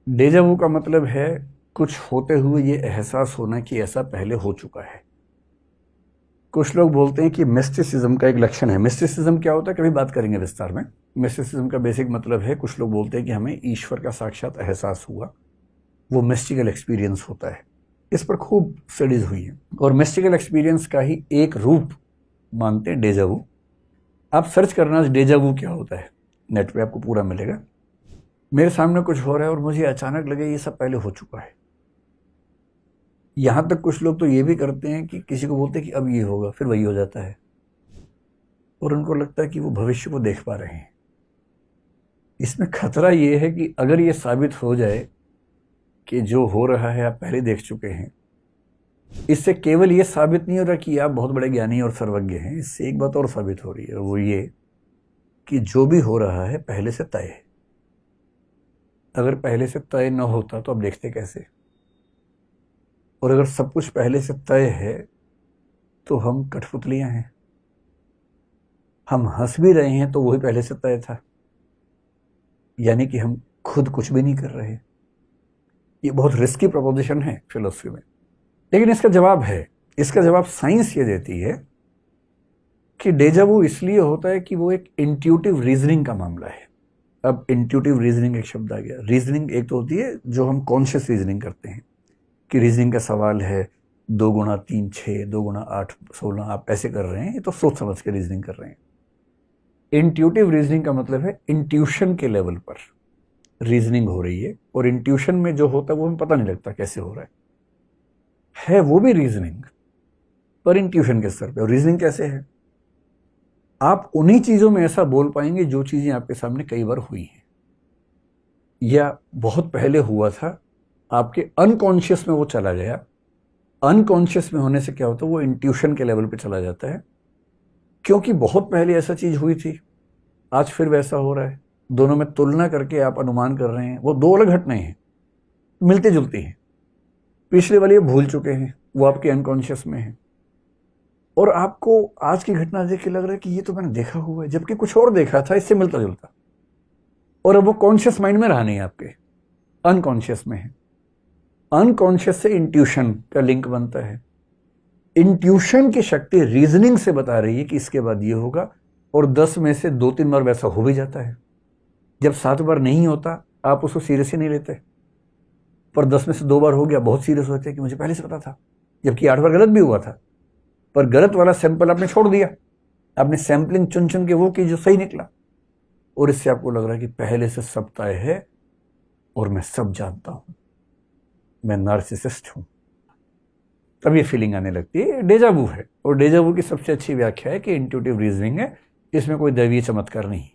डेजा वू का मतलब है कुछ होते हुए ये एहसास होना कि ऐसा पहले हो चुका है। कुछ लोग बोलते हैं कि मिस्टिसिज्म का एक लक्षण है। मिस्टिसिज्म क्या होता है, कभी बात करेंगे विस्तार में। मिस्टिसिज्म का बेसिक मतलब है, कुछ लोग बोलते हैं कि हमें ईश्वर का साक्षात एहसास हुआ, वो मिस्टिकल एक्सपीरियंस होता है। इस पर खूब स्टडीज हुई है और मिस्टिकल एक्सपीरियंस का ही एक रूप मानते हैं डेजा वू। आप सर्च करना डेजा वू क्या होता है, नेट पे आपको पूरा मिलेगा। मेरे सामने कुछ हो रहा है और मुझे अचानक लगे ये सब पहले हो चुका है। यहां तक कुछ लोग तो ये भी करते हैं कि किसी को बोलते हैं कि अब ये होगा, फिर वही हो जाता है और उनको लगता है कि वो भविष्य को देख पा रहे हैं। इसमें खतरा ये है कि अगर ये साबित हो जाए कि जो हो रहा है आप पहले देख चुके हैं, इससे केवल ये साबित नहीं हो रहा कि आप बहुत बड़े ज्ञानी और सर्वज्ञ हैं, इससे एक बात और साबित हो रही है, वो ये कि जो भी हो रहा है पहले से तय है। अगर पहले से तय न होता तो आप देखते कैसे? और अगर सब कुछ पहले से तय है तो हम कठपुतलियां हैं। हम हंस भी रहे हैं तो वही पहले से तय था, यानी कि हम खुद कुछ भी नहीं कर रहे। ये बहुत रिस्की प्रपोजिशन है फिलोसफी में, लेकिन इसका जवाब है। इसका जवाब साइंस ये देती है कि डेजा वू इसलिए होता है कि वो एक इंट्यूटिव रीजनिंग का मामला है। अब इंट्यूटिव रीजनिंग एक शब्द आ गया। रीजनिंग एक तो होती है जो हम कॉन्शियस रीजनिंग करते हैं कि रीजनिंग का सवाल है 2 गुणा 3 6, 2 गुणा 8 16, आप ऐसे कर रहे हैं, ये तो सोच समझ के रीजनिंग कर रहे हैं। इंट्यूटिव रीजनिंग का मतलब है इंट्यूशन के लेवल पर रीजनिंग हो रही है, और इंट्यूशन में जो होता है वो हमें पता नहीं लगता कैसे हो रहा है वो भी रीजनिंग पर इंट्यूशन के स्तर पे। और रीजनिंग कैसे है? आप उन्हीं चीजों में ऐसा बोल पाएंगे जो चीजें आपके सामने कई बार हुई हैं या बहुत पहले हुआ था, आपके अनकॉन्शियस में वो चला गया। अनकॉन्शियस में होने से क्या होता है, वो इंट्यूशन के लेवल पे चला जाता है, क्योंकि बहुत पहले ऐसा चीज हुई थी, आज फिर वैसा हो रहा है। दोनों में तुलना करके आप अनुमान कर रहे हैं, वो दो अलग घटनाएं हैं, मिलती जुलती हैं। पिछले वाली भूल चुके हैं, वो आपके अनकॉन्शियस में है, और आपको आज की घटना देख के लग रहा है कि ये तो मैंने देखा हुआ है, जबकि कुछ और देखा था इससे मिलता जुलता, और अब वो कॉन्शियस माइंड में रहा नहीं, आपके अनकॉन्शियस में है। अनकॉन्शियस से इंट्यूशन का लिंक बनता है। इंट्यूशन की शक्ति रीजनिंग से बता रही है कि इसके बाद ये होगा, और 10 में से 2-3 बार वैसा हो भी जाता है। जब 7 बार नहीं होता आप उसको सीरियस ही नहीं लेते, पर 10 में से 2 बार हो गया, बहुत सीरियस होते हैं कि मुझे पहले से पता था, जबकि 8 बार गलत भी हुआ था, पर गलत वाला सैंपल आपने छोड़ दिया। आपने सैंपलिंग चुन चुन के वो की जो सही निकला, और इससे आपको लग रहा है कि पहले से सब तय है और मैं सब जानता हूं, मैं नार्सिसिस्ट हूं। तब ये फीलिंग आने लगती है। डेजा वू है, और डेजा वू की सबसे अच्छी व्याख्या है कि इंट्यूटिव रीजनिंग है, इसमें कोई दैवीय चमत्कार नहीं।